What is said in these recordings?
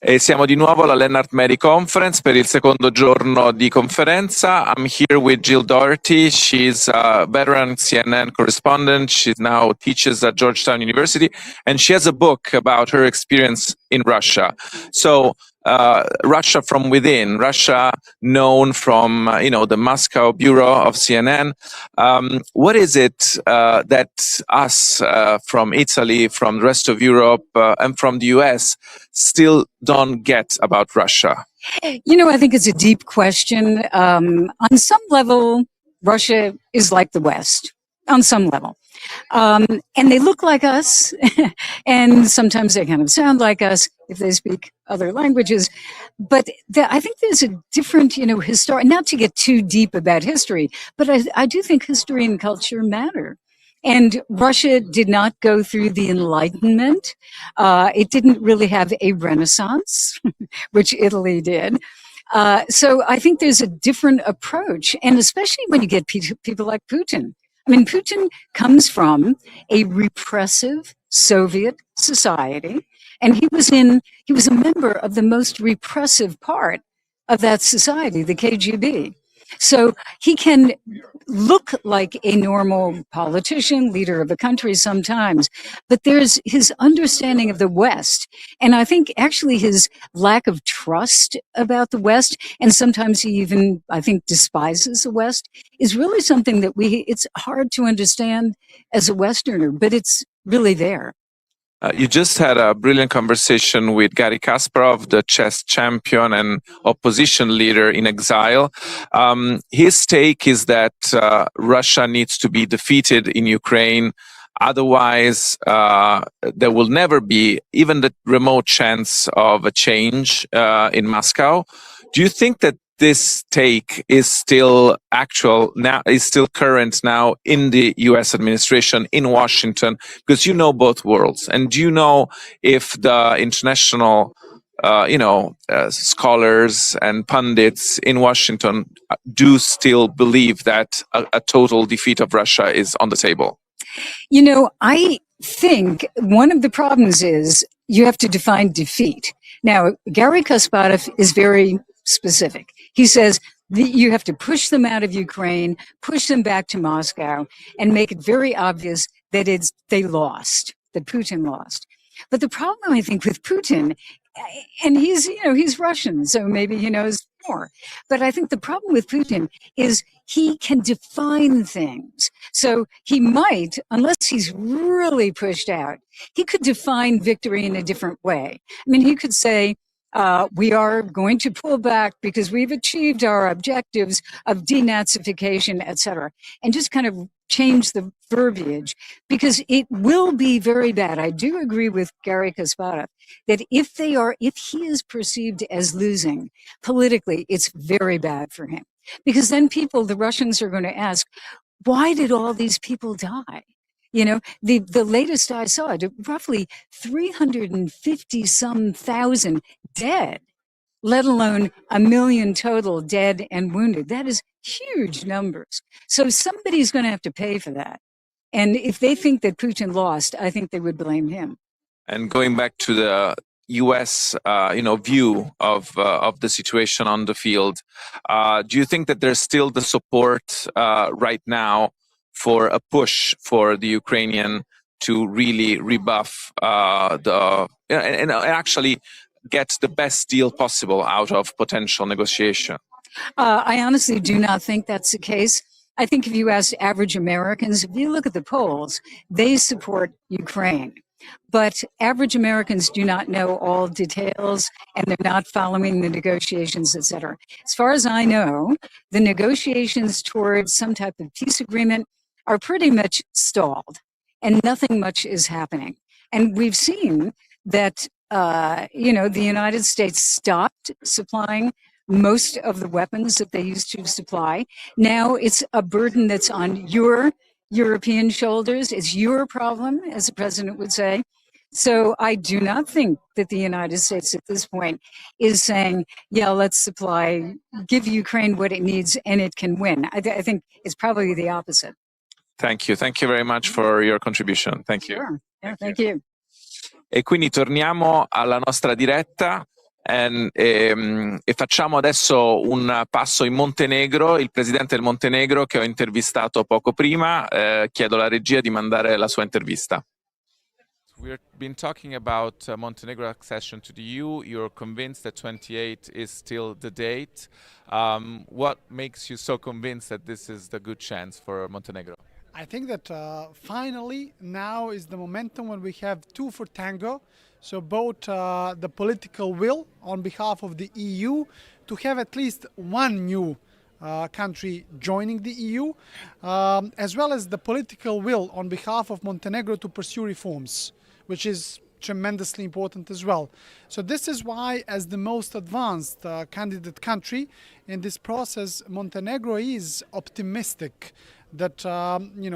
E siamo di nuovo alla Lennart Meri Conference per il secondo giorno di conferenza. I'm here with Jill Dougherty. She's a veteran CNN correspondent. She now teaches at Georgetown University, and she has a book about her experience in Russia. So, Russia from within, Russia known from, the Moscow bureau of CNN. What is it that us from Italy, from the rest of Europe, and from the US still don't get about Russia? I think it's a deep question. On some level, Russia is like the West, on some level. And they look like us, and sometimes they kind of sound like us if they speak other languages. But I think there's a different, history, not to get too deep about history, but I do think history and culture matter. And Russia did not go through the Enlightenment. It didn't really have a Renaissance, which Italy did. So I think there's a different approach, and especially when you get people like Putin. I mean, Putin comes from a repressive Soviet society, and he was a member of the most repressive part of that society, the KGB. So he can look like a normal politician, leader of a country sometimes, but there's his understanding of the West. And I think actually his lack of trust about the West, and sometimes he even, I think, despises the West, is really something that it's hard to understand as a Westerner, but it's really there. You just had a brilliant conversation with Garry Kasparov, the chess champion and opposition leader in exile. His take is that Russia needs to be defeated in Ukraine. Otherwise, there will never be even the remote chance of a change in Moscow. Do you think that this take is still actual now, is still current now in the US administration, in Washington? Because you know both worlds. And do you know if the international, scholars and pundits in Washington do still believe that a total defeat of Russia is on the table? I think one of the problems is you have to define defeat. Now, Garry Kasparov is very specific. He says you have to push them out of Ukraine, push them back to Moscow, and make it very obvious that they lost, that Putin lost. But the problem, I think, with Putin, and he's Russian, so maybe he knows more. But I think the problem with Putin is he can define things. So he might, unless he's really pushed out, he could define victory in a different way. I mean, he could say, we are going to pull back because we've achieved our objectives of denazification, et cetera, and just kind of change the verbiage, because it will be very bad. I do agree with Garry Kasparov that if he is perceived as losing politically, it's very bad for him, because then the Russians are going to ask, why did all these people die? The latest I saw, roughly 350-some thousand dead, let alone 1 million total dead and wounded. That is huge numbers. So somebody's going to have to pay for that. And if they think that Putin lost, I think they would blame him. And going back to the U.S., view of the situation on the field, do you think that there's still the support right now for a push for the Ukrainian to really rebuff and actually get the best deal possible out of potential negotiation? I honestly do not think that's the case. I think if you ask average Americans, if you look at the polls, they support Ukraine. But average Americans do not know all details, and they're not following the negotiations, et cetera. As far as I know, the negotiations towards some type of peace agreement are pretty much stalled, and nothing much is happening. And we've seen that, the United States stopped supplying most of the weapons that they used to supply. Now it's a burden that's on your European shoulders. It's your problem, as the president would say. So I do not think that the United States at this point is saying, let's give Ukraine what it needs and it can win. I think it's probably the opposite. Thank you. Thank you very much for your contribution. Thank you. Sure. Yeah, thank you. E quindi torniamo alla nostra diretta. E facciamo adesso un passo in Montenegro, il presidente del Montenegro che ho intervistato poco prima, chiedo alla regia di mandare la sua intervista. We've been talking about Montenegro accession to the EU. You're convinced that 28 is still the date. What makes you so convinced that this is the good chance for Montenegro? I think that finally now is the momentum when we have two for tango. So both the political will on behalf of the EU to have at least one new country joining the EU, as well as the political will on behalf of Montenegro to pursue reforms, which is tremendously important as well. So this is why, as the most advanced candidate country in this process, Montenegro is optimistic that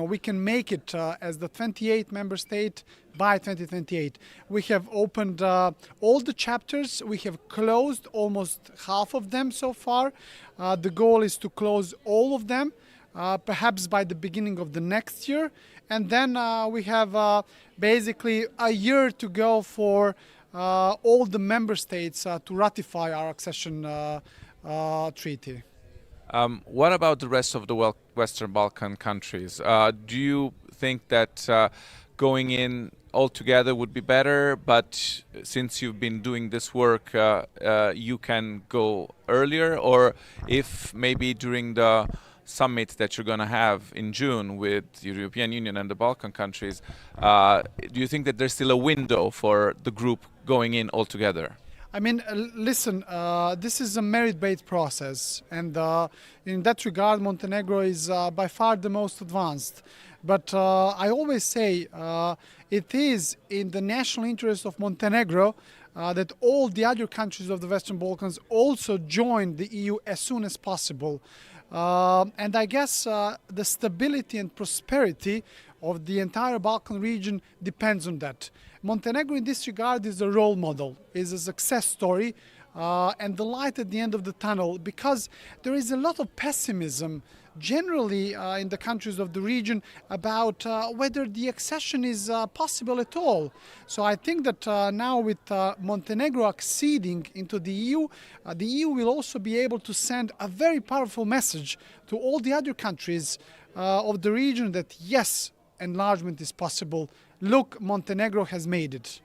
we can make it as the 28th member state by 2028. We have opened all the chapters. We have closed almost half of them so far. The goal is to close all of them, perhaps by the beginning of the next year. And then we have basically a year to go for all the member states to ratify our accession treaty. What about the rest of the Western Balkan countries? Do you think that going in all together would be better, but since you've been doing this work, you can go earlier? Or if maybe during the summit that you're going to have in June with the European Union and the Balkan countries, do you think that there's still a window for the group going in all together? I mean, listen, this is a merit-based process, and in that regard, Montenegro is by far the most advanced. But I always say it is in the national interest of Montenegro that all the other countries of the Western Balkans also join the EU as soon as possible. And I guess the stability and prosperity of the entire Balkan region depends on that. Montenegro in this regard is a role model, is a success story, and the light at the end of the tunnel, because there is a lot of pessimism generally in the countries of the region about whether the accession is possible at all. So I think that now with Montenegro acceding into the EU will also be able to send a very powerful message to all the other countries of the region that yes, enlargement is possible. Look, Montenegro has made it.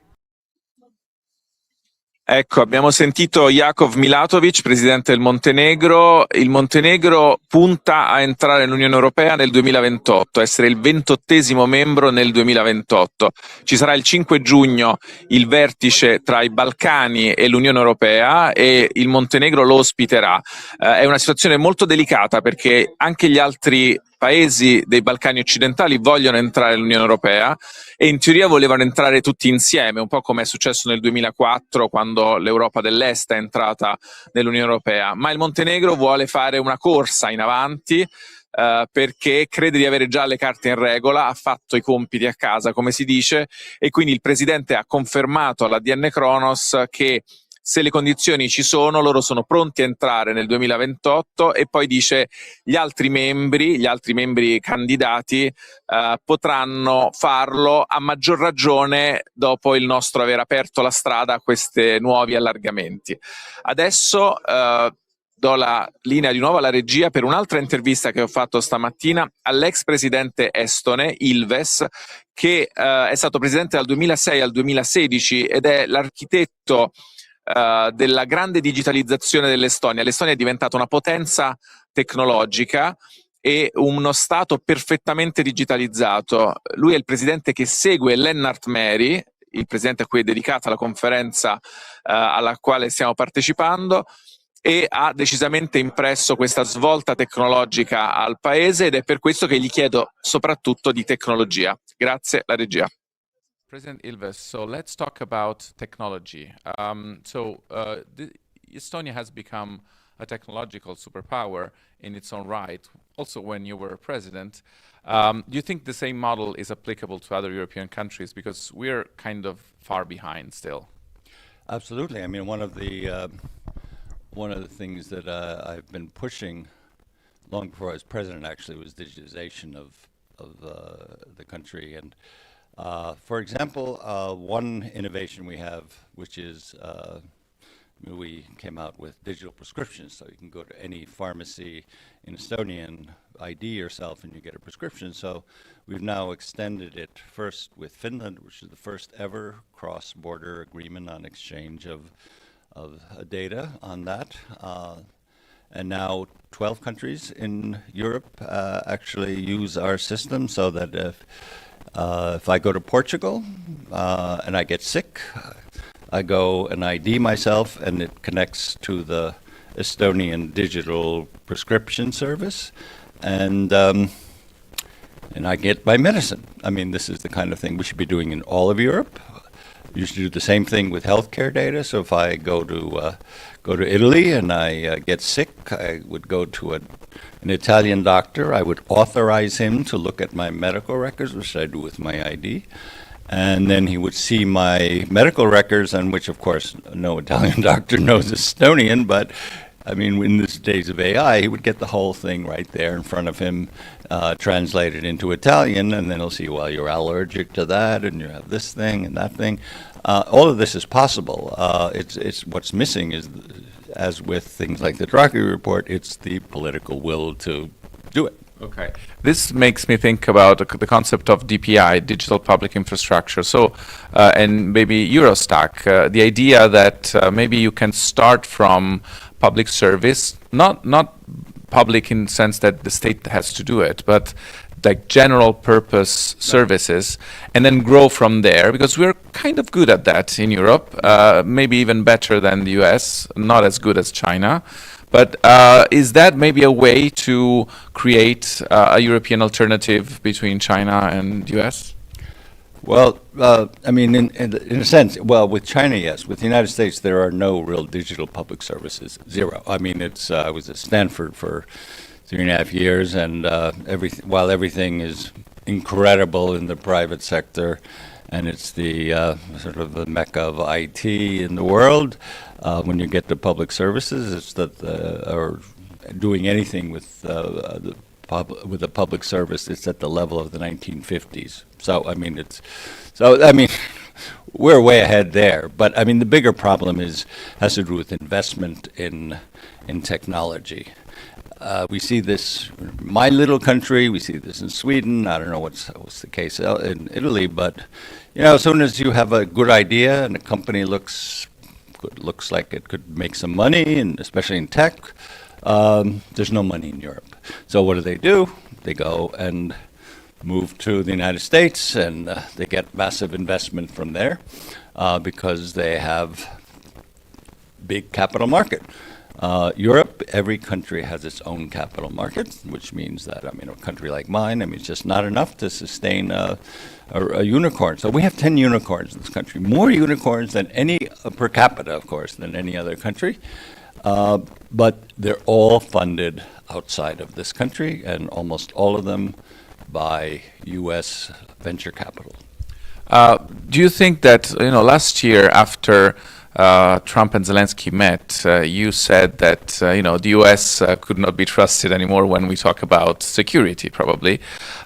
Ecco, abbiamo sentito Jakov Milatović, presidente del Montenegro. Il Montenegro punta a entrare nell'Unione Europea nel 2028, essere il 28° membro nel 2028. Ci sarà il 5 giugno il vertice tra i Balcani e l'Unione Europea e il Montenegro lo ospiterà. È una situazione molto delicata perché anche gli altri paesi dei Balcani occidentali vogliono entrare nell'Unione Europea e in teoria volevano entrare tutti insieme, un po' come è successo nel 2004 quando l'Europa dell'Est è entrata nell'Unione Europea, ma il Montenegro vuole fare una corsa in avanti perché crede di avere già le carte in regola, ha fatto i compiti a casa, come si dice, e quindi il presidente ha confermato alla Adnkronos che se le condizioni ci sono, loro sono pronti a entrare nel 2028 e poi dice gli altri membri candidati potranno farlo a maggior ragione dopo il nostro aver aperto la strada a questi nuovi allargamenti. Adesso do la linea di nuovo alla regia per un'altra intervista che ho fatto stamattina all'ex presidente estone Ilves, che è stato presidente dal 2006 al 2016 ed è l'architetto della grande digitalizzazione dell'Estonia. L'Estonia è diventata una potenza tecnologica e uno stato perfettamente digitalizzato. Lui è il presidente che segue Lennart Meri, il presidente a cui è dedicata la conferenza alla quale stiamo partecipando, e ha decisamente impresso questa svolta tecnologica al paese ed è per questo che gli chiedo soprattutto di tecnologia. Grazie, la regia. President Ilves, so let's talk about technology. Estonia has become a technological superpower in its own right, also when you were president. Do you think the same model is applicable to other European countries? Because we're kind of far behind still. Absolutely. I mean, one of the things that I've been pushing long before I was president actually was digitization of the country. And for example, one innovation we have, which is we came out with digital prescriptions, so you can go to any pharmacy in Estonia and ID yourself and you get a prescription. So we've now extended it first with Finland, which is the first ever cross-border agreement on exchange of data on that. And now 12 countries in Europe actually use our system, so that if I go to Portugal and I get sick, I go and ID myself, and it connects to the Estonian digital prescription service, and I get my medicine. I mean, this is the kind of thing we should be doing in all of Europe. You should do the same thing with healthcare data. So if I go to Italy and I get sick, I would go to an Italian doctor. I would authorize him to look at my medical records, which I do with my ID. And then he would see my medical records, on which, of course, no Italian doctor knows Estonian, but I mean, in these days of AI, he would get the whole thing right there in front of him, translated into Italian, and then he'll see, well, you're allergic to that, and you have this thing and that thing. All of this is possible. It's what's missing is, as with things like the Draghi report, it's the political will to do it. Okay. This makes me think about the concept of DPI, digital public infrastructure. So, and maybe Eurostack, the idea that maybe you can start from public service, not public in the sense that the state has to do it, but like general purpose services, and then grow from there, because we're kind of good at that in Europe, maybe even better than the US, not as good as China. But is that maybe a way to create a European alternative between China and US? Well, I mean, in a sense, well, with China, yes. With the United States, there are no real digital public services, zero. I mean, I was at Stanford for 3.5 years, and while everything is incredible in the private sector, and it's the sort of the mecca of IT in the world, when you get to public services, it's that or doing anything with a public service, it's at the level of the 1950s. So I mean, we're way ahead there. But I mean, the bigger problem has to do with investment in technology. We see this in my little country. We see this in Sweden. I don't know what's the case in Italy, but as soon as you have a good idea and a company looks like it could make some money, and especially in tech, there's no money in Europe. So what do? They go and move to the United States, and they get massive investment from there because they have big capital market. Europe, every country has its own capital market, which means that, I mean, a country like mine, I mean, it's just not enough to sustain a unicorn. So we have 10 unicorns in this country, more unicorns than per capita, of course, than any other country. But they're all funded outside of this country, and almost all of them by U.S. venture capital. Do you think that, last year after Trump and Zelensky met, you said that the U.S. Could not be trusted anymore when we talk about security, probably.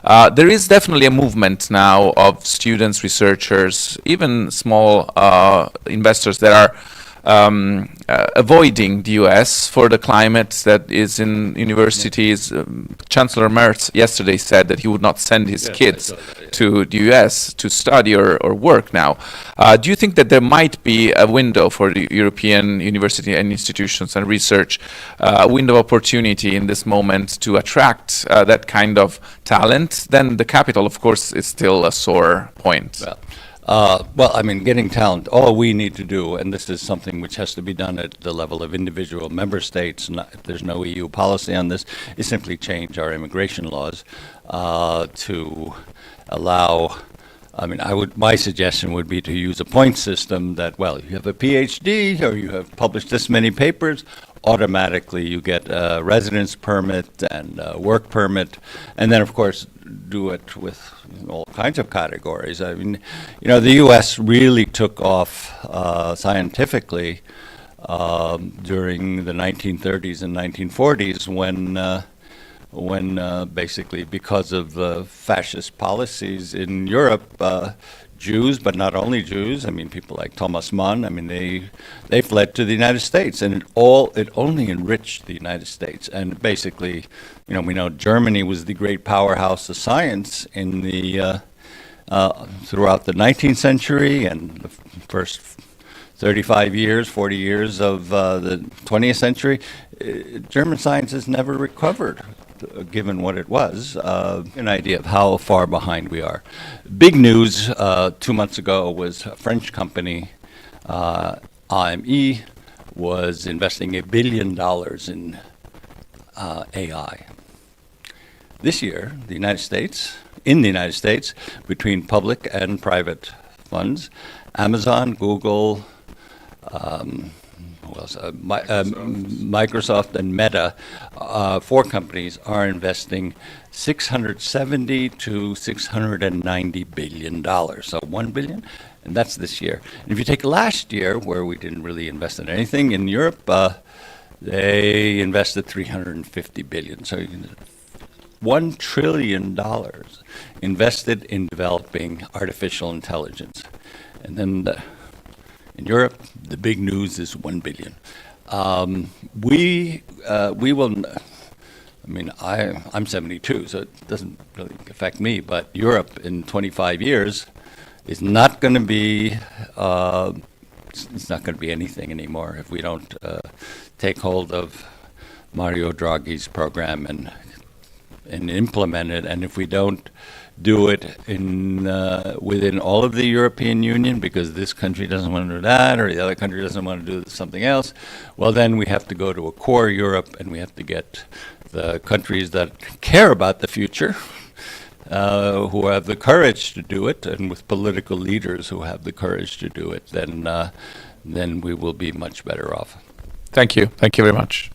There is definitely a movement now of students, researchers, even small investors that are avoiding the U.S. for the climate that is in universities. Chancellor Merz yesterday said that he would not send his kids to the U.S. to study or work now. Do you think that there might be a window for the European university and institutions and research, a window of opportunity in this moment to attract that kind of talent? Then the capital, of course, is still a sore point. Well, I mean, getting talent, all we need to do, and this is something which has to be done at the level of individual member states, there's no EU policy on this, is simply change our immigration laws to allow, I mean, my suggestion would be to use a point system that, well, you have a PhD or you have published this many papers, automatically you get a residence permit and a work permit, and then, of course, do it with all kinds of categories. I mean, the U.S. really took off scientifically during the 1930s and 1940s when basically because of fascist policies in Europe, Jews, but not only Jews. I mean, people like Thomas Mann. I mean, they fled to the United States, and it only enriched the United States. And basically, we know Germany was the great powerhouse of science in the throughout the 19th century and the first 35 years, 40 years of the 20th century. German science has never recovered, given what it was. An idea of how far behind we are. Big news 2 months ago was a French company, AME, was investing $1 billion in AI. This year, in the United States, between public and private funds, Amazon, Google, Microsoft and Meta, 4 companies are investing $670 to $690 billion. So $1 billion, and that's this year. And if you take last year, where we didn't really invest in anything, in Europe, they invested $350 billion. So $1 trillion invested in developing artificial intelligence. And then in Europe, the big news is $1 billion. We will. I mean, I'm 72, so it doesn't really affect me. But Europe in 25 years is not going to be. It's not going to be anything anymore if we don't take hold of Mario Draghi's program and implement it. And if we don't do it within all of the European Union, because this country doesn't want to do that, or the other country doesn't want to do something else, well, then we have to go to a core Europe, and we have to get the countries that care about the future, who have the courage to do it, and with political leaders who have the courage to do it, then we will be much better off. Thank you. Thank you very much.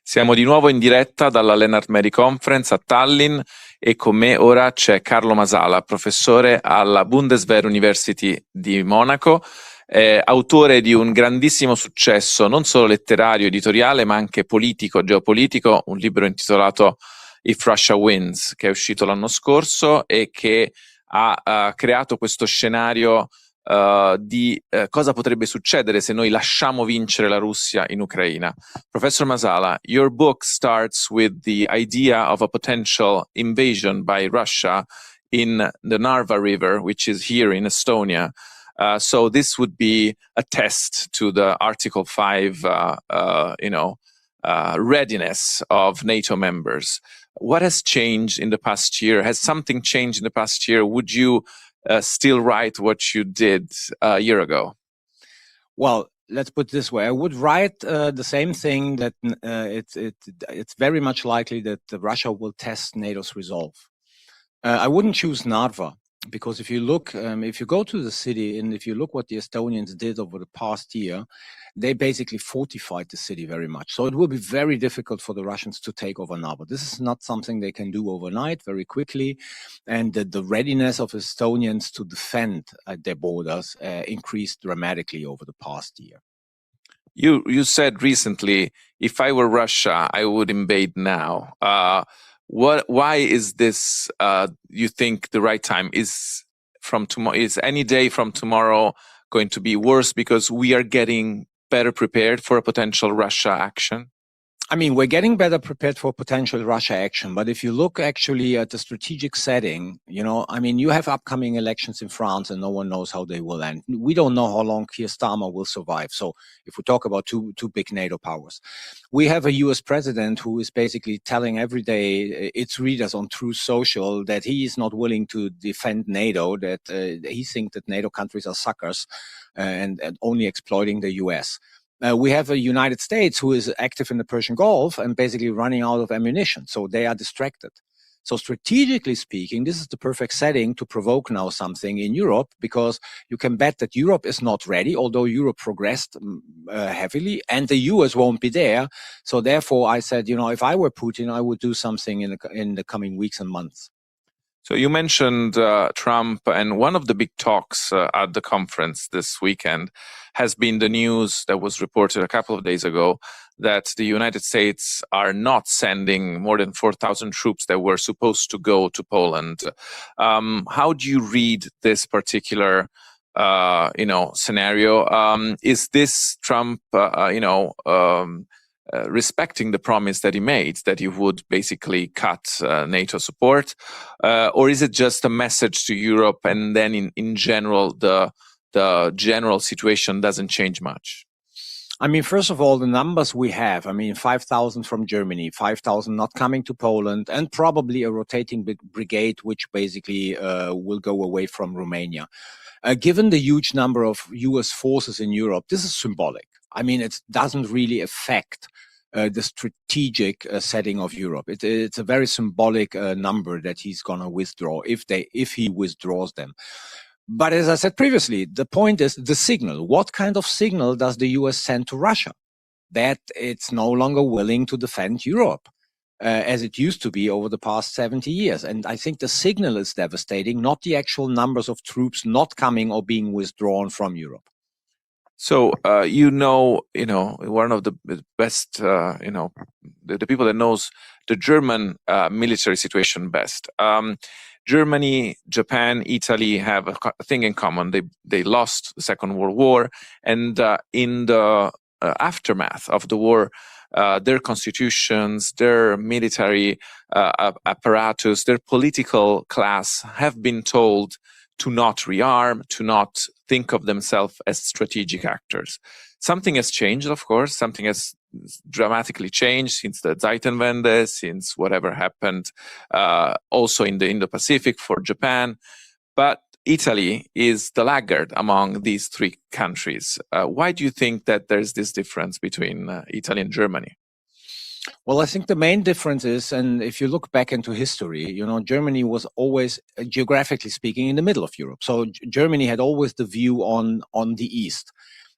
Siamo di nuovo in diretta dalla Lennart Meri Conference a Tallinn e con me ora c'è Carlo Masala, professore alla Bundeswehr University di Monaco, autore di un grandissimo successo non solo letterario, editoriale, ma anche politico, geopolitico, un libro intitolato If Russia Wins, che è uscito l'anno scorso e che ha creato questo scenario di cosa potrebbe succedere se noi lasciamo vincere la Russia in Ucraina. Professor Masala, your book starts with the idea of a potential invasion by Russia in the Narva River, which is here in Estonia. So this would be a test to the Article 5, readiness of NATO members. What has changed in the past year? Has something changed in the past year? Would you still write what you did a year ago? Well, let's put it this way. I would write the same thing, that it's very much likely that Russia will test NATO's resolve. I wouldn't choose Narva, because if you look, if you go to the city and if you look what the Estonians did over the past year, they basically fortified the city very much. So it will be very difficult for the Russians to take over Narva. This is not something they can do overnight, very quickly. And the readiness of Estonians to defend their borders increased dramatically over the past year. You said recently, if I were Russia, I would invade now. Why is this, you think, the right time? Is any day from tomorrow going to be worse because we are getting better prepared for a potential Russia action? I mean, we're getting better prepared for potential Russia action. But if you look actually at the strategic setting, I mean, you have upcoming elections in France and no one knows how they will end. We don't know how long Keir Starmer will survive. So if we talk about two big NATO powers, we have a US president who is basically telling every day its readers on Truth Social that he is not willing to defend NATO, that he thinks that NATO countries are suckers and only exploiting the US. We have a United States who is active in the Persian Gulf and basically running out of ammunition. So they are distracted. So strategically speaking, this is the perfect setting to provoke now something in Europe, because you can bet that Europe is not ready, although Europe progressed heavily, and the US won't be there. So therefore, I said, if I were Putin, I would do something in the coming weeks and months. So you mentioned Trump, and one of the big talks at the conference this weekend has been the news that was reported a couple of days ago that the United States are not sending more than 4,000 troops that were supposed to go to Poland. How do you read this particular scenario? Is this Trump, respecting the promise that he made that he would basically cut NATO support, or is it just a message to Europe, and then in general the general situation doesn't change much? I mean, first of all, the numbers we have, 5,000 from Germany, 5,000 not coming to Poland, and probably a rotating brigade, which basically will go away from Romania. Given the huge number of US forces in Europe, this is symbolic. It doesn't really affect the strategic setting of Europe. It's a very symbolic number that he's going to withdraw if he withdraws them. But as I said previously, the point is the signal. What kind of signal does the US send to Russia? That it's no longer willing to defend Europe as it used to be over the past 70 years. And I think the signal is devastating, not the actual numbers of troops not coming or being withdrawn from Europe. So, one of the best, the people that knows the German military situation best. Germany, Japan, Italy have a thing in common. They lost the Second World War, and in the aftermath of the war, their constitutions, their military apparatus, their political class have been told to not rearm, to not think of themselves as strategic actors. Something has changed, of course. Something has dramatically changed since the Zeitenwende, since whatever happened also in the Indo-Pacific for Japan. But Italy is the laggard among these three countries. Why do you think that there's this difference between Italy and Germany? Well, I think the main difference is, and if you look back into history, Germany was always, geographically speaking, in the middle of Europe. So Germany had always the view on the east,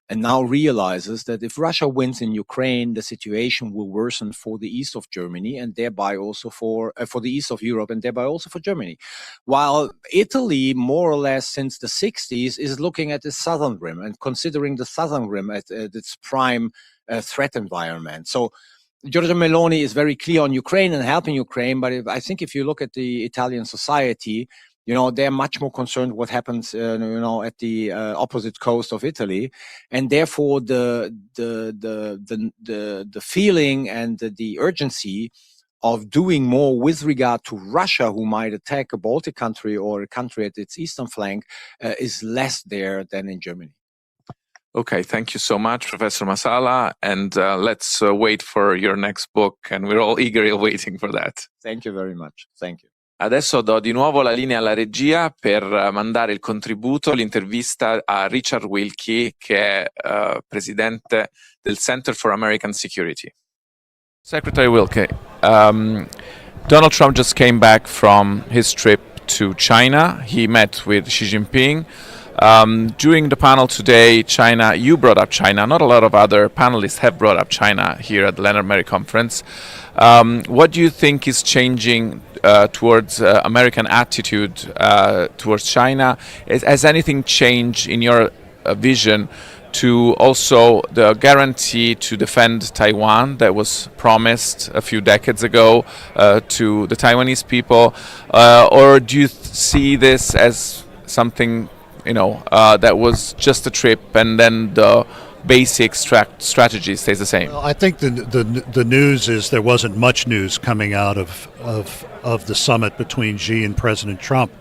and now realizes that if Russia wins in Ukraine, the situation will worsen for the east of Germany, and thereby also for the east of Europe, and thereby also for Germany. While Italy, more or less since the 60s, is looking at the southern rim and considering the southern rim as its prime threat environment. So Giorgia Meloni is very clear on Ukraine and helping Ukraine, but I think if you look at the Italian society, they're much more concerned what happens, at the opposite coast of Italy, and therefore the feeling and the urgency of doing more with regard to Russia, who might attack a Baltic country or a country at its eastern flank, is less there than in Germany. Okay, thank you so much, Professor Masala, and let's wait for your next book, and we're all eagerly waiting for that. Thank you very much. Thank you. Adesso do di nuovo la linea alla regia per mandare il contributo, l'intervista a Richard Wilkie, che è presidente del Center for American Security. Secretary Wilkie, Donald Trump just came back from his trip to China. He met with Xi Jinping. During the panel today, China, you brought up China. Not a lot of other panelists have brought up China here at the Lennart Meri Conference. What do you think is changing towards American attitude towards China? Has anything changed in your vision to also the guarantee to defend Taiwan that was promised a few decades ago to the Taiwanese people? Or do you see this as something that was just a trip, and then the basic strategy stays the same? Well, I think the news is there wasn't much news coming out of the summit between Xi and President Trump.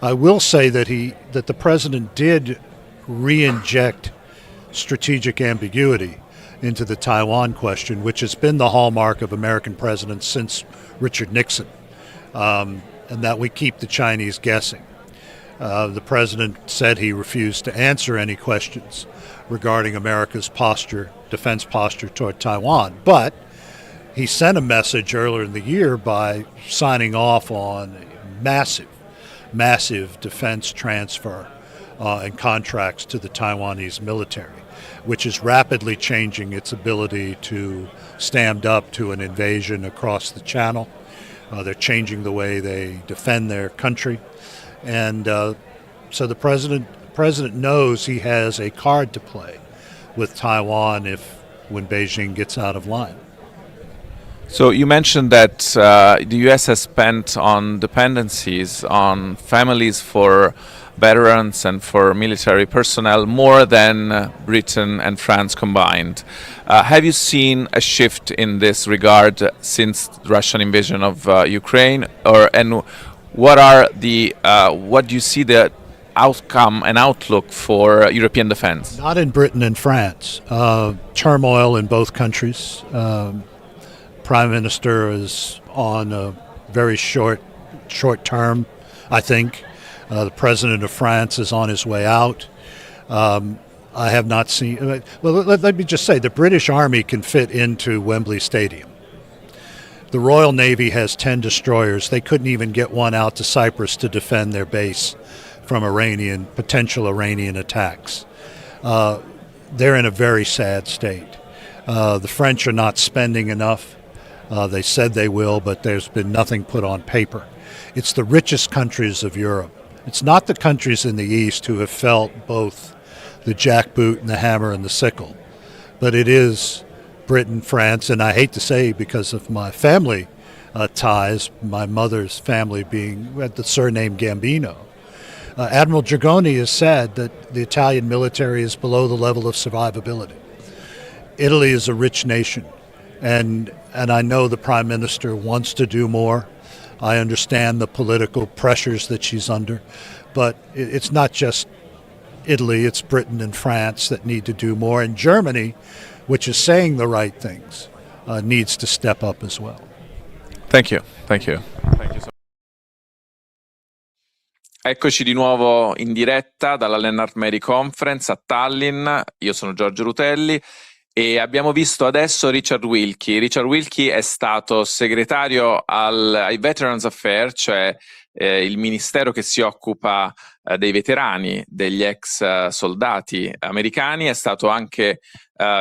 I will say that the president did re-inject strategic ambiguity into the Taiwan question, which has been the hallmark of American presidents since Richard Nixon, and that we keep the Chinese guessing. The president said he refused to answer any questions regarding America's defense posture toward Taiwan. But he sent a message earlier in the year by signing off on massive defense transfer and contracts to the Taiwanese military, which is rapidly changing its ability to stand up to an invasion across the channel. They're changing the way they defend their country. And so the president knows he has a card to play with Taiwan when Beijing gets out of line. So you mentioned that the U.S. has spent on dependencies, on families for veterans and for military personnel more than Britain and France combined. Have you seen a shift in this regard since the Russian invasion of Ukraine, and what do you see the outcome and outlook for European defense? Not in Britain and France. Turmoil in both countries. Prime Minister is on a very short term, I think. The President of France is on his way out. I have not seen... Well, let me just say, the British Army can fit into Wembley Stadium. The Royal Navy has 10 destroyers. They couldn't even get one out to Cyprus to defend their base from potential Iranian attacks. They're in a very sad state. The French are not spending enough. They said they will, but there's been nothing put on paper. It's the richest countries of Europe. It's not the countries in the East who have felt both the jackboot and the hammer and the sickle, but it is Britain, France, and I hate to say, because of my family ties, my mother's family being had the surname Gambino. Admiral Dragoni has said that the Italian military is below the level of survivability. Italy is a rich nation, and I know the Prime Minister wants to do more. I understand the political pressures that she's under, but it's not just Italy, it's Britain and France that need to do more, and Germany, which is saying the right things, needs to step up as well. Thank you. Thank you. Thank you so much. Eccoci di nuovo in diretta dalla Lennart Meri Conference a Tallinn. Io sono Giorgio Rutelli e abbiamo visto adesso Richard Wilkie. Richard Wilkie è stato segretario ai Veterans Affairs, cioè il ministero che si occupa dei veterani, degli ex soldati americani. È stato anche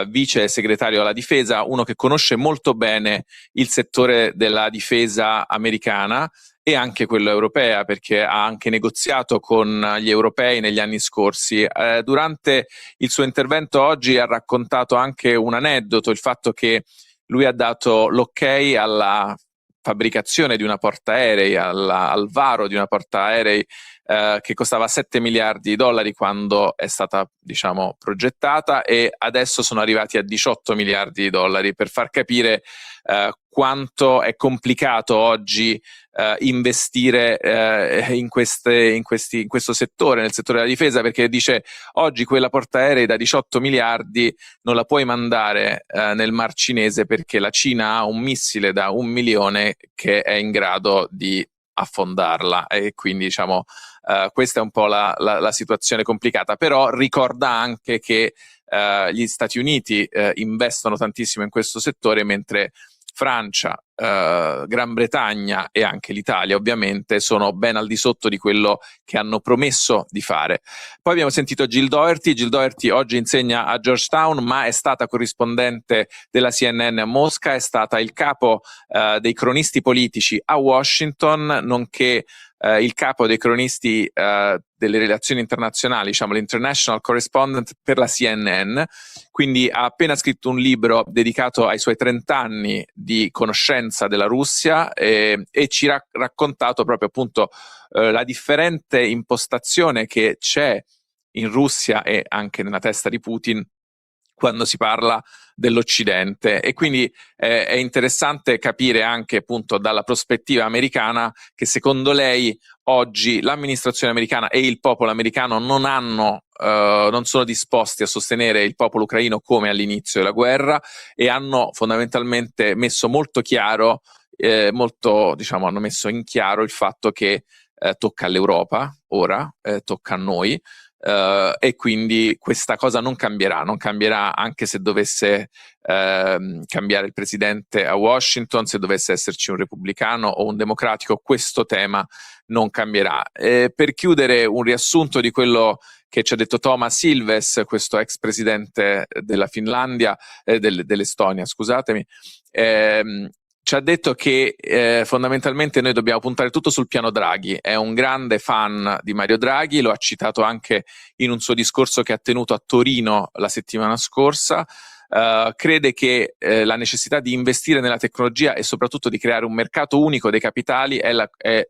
vice segretario alla difesa, uno che conosce molto bene il settore della difesa americana e anche quello europea, perché ha anche negoziato con gli europei negli anni scorsi. Durante il suo intervento oggi ha raccontato anche un aneddoto, il fatto che lui ha dato l'ok alla fabbricazione di una portaerei, al varo di una portaerei che costava 7 miliardi di dollari quando è stata, diciamo, progettata, e adesso sono arrivati a 18 miliardi di dollari, per far capire quanto è complicato oggi investire in questo settore, nel settore della difesa, perché dice oggi quella portaerei da 18 miliardi non la puoi mandare nel Mar Cinese perché la Cina ha un missile da 1 milione che è in grado di affondarla, e quindi diciamo questa è un po' la situazione complicata. Però ricorda anche che gli Stati Uniti investono tantissimo in questo settore, mentre Francia, Gran Bretagna e anche l'Italia ovviamente sono ben al di sotto di quello che hanno promesso di fare. Poi abbiamo sentito Jill Dougherty. Jill Dougherty oggi insegna a Georgetown, ma è stata corrispondente della CNN Mosca, è stata il capo dei cronisti politici a Washington, nonché il capo dei cronisti delle relazioni internazionali, diciamo l'International Correspondent per la CNN. Quindi ha appena scritto un libro dedicato ai suoi 30 anni di conoscenza della Russia e ci ha raccontato proprio appunto la differente impostazione che c'è in Russia e anche nella testa di Putin quando si parla dell'Occidente. E quindi è interessante capire anche appunto dalla prospettiva americana che secondo lei oggi l'amministrazione americana e il popolo americano non sono disposti a sostenere il popolo ucraino come all'inizio della guerra, e hanno fondamentalmente messo molto chiaro, hanno messo in chiaro il fatto che tocca all'Europa ora, tocca a noi. E quindi questa cosa non cambierà anche se dovesse cambiare il presidente a Washington, se dovesse esserci un repubblicano o un democratico, questo tema non cambierà. Per chiudere, un riassunto di quello che ci ha detto Toomas Ilves, questo ex presidente della Finlandia, dell'Estonia, scusatemi. ci ha detto che fondamentalmente noi dobbiamo puntare tutto sul piano Draghi. È un grande fan di Mario Draghi, lo ha citato anche in un suo discorso che ha tenuto a Torino la settimana scorsa. Crede che la necessità di investire nella tecnologia e soprattutto di creare un mercato unico dei capitali è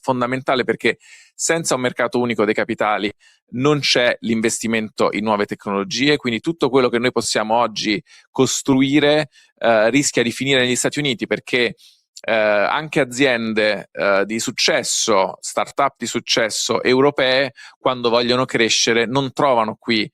fondamentale, perché senza un mercato unico dei capitali non c'è l'investimento in nuove tecnologie, quindi tutto quello che noi possiamo oggi costruire rischia di finire negli Stati Uniti, perché anche aziende di successo, start-up di successo europee, quando vogliono crescere non trovano qui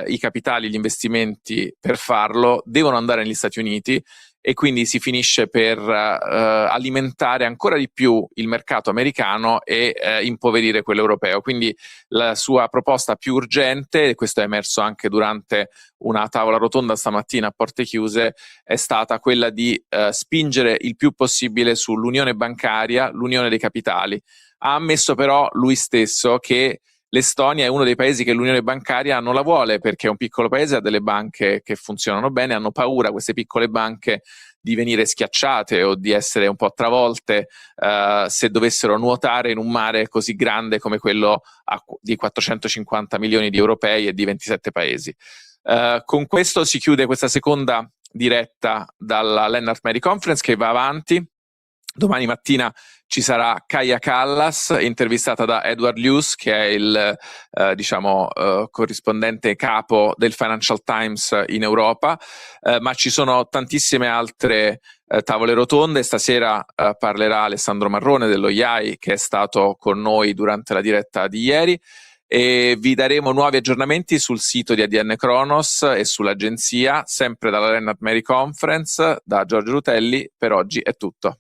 i capitali, gli investimenti per farlo, devono andare negli Stati Uniti, e quindi si finisce per alimentare ancora di più il mercato americano e impoverire quello europeo. Quindi la sua proposta più urgente, e questo è emerso anche durante una tavola rotonda stamattina a porte chiuse, è stata quella di spingere il più possibile sull'unione bancaria, l'unione dei capitali. Ha ammesso però lui stesso che l'Estonia è uno dei paesi che l'unione bancaria non la vuole, perché è un piccolo paese, ha delle banche che funzionano bene, hanno paura queste piccole banche di venire schiacciate o di essere un po' travolte se dovessero nuotare in un mare così grande come quello di 450 milioni di europei e di 27 paesi. Con questo si chiude questa seconda diretta dalla Lennart Meri Conference, che va avanti. Domani mattina ci sarà Kaja Kallas, intervistata da Edward Luce, che è il corrispondente capo del Financial Times in Europa, ma ci sono tantissime altre tavole rotonde. Stasera parlerà Alessandro Marrone dello IAI, che è stato con noi durante la diretta di ieri, e vi daremo nuovi aggiornamenti sul sito di Adnkronos e sull'agenzia, sempre dalla Lennart Meri Conference. Da Giorgio Rutelli per oggi è tutto.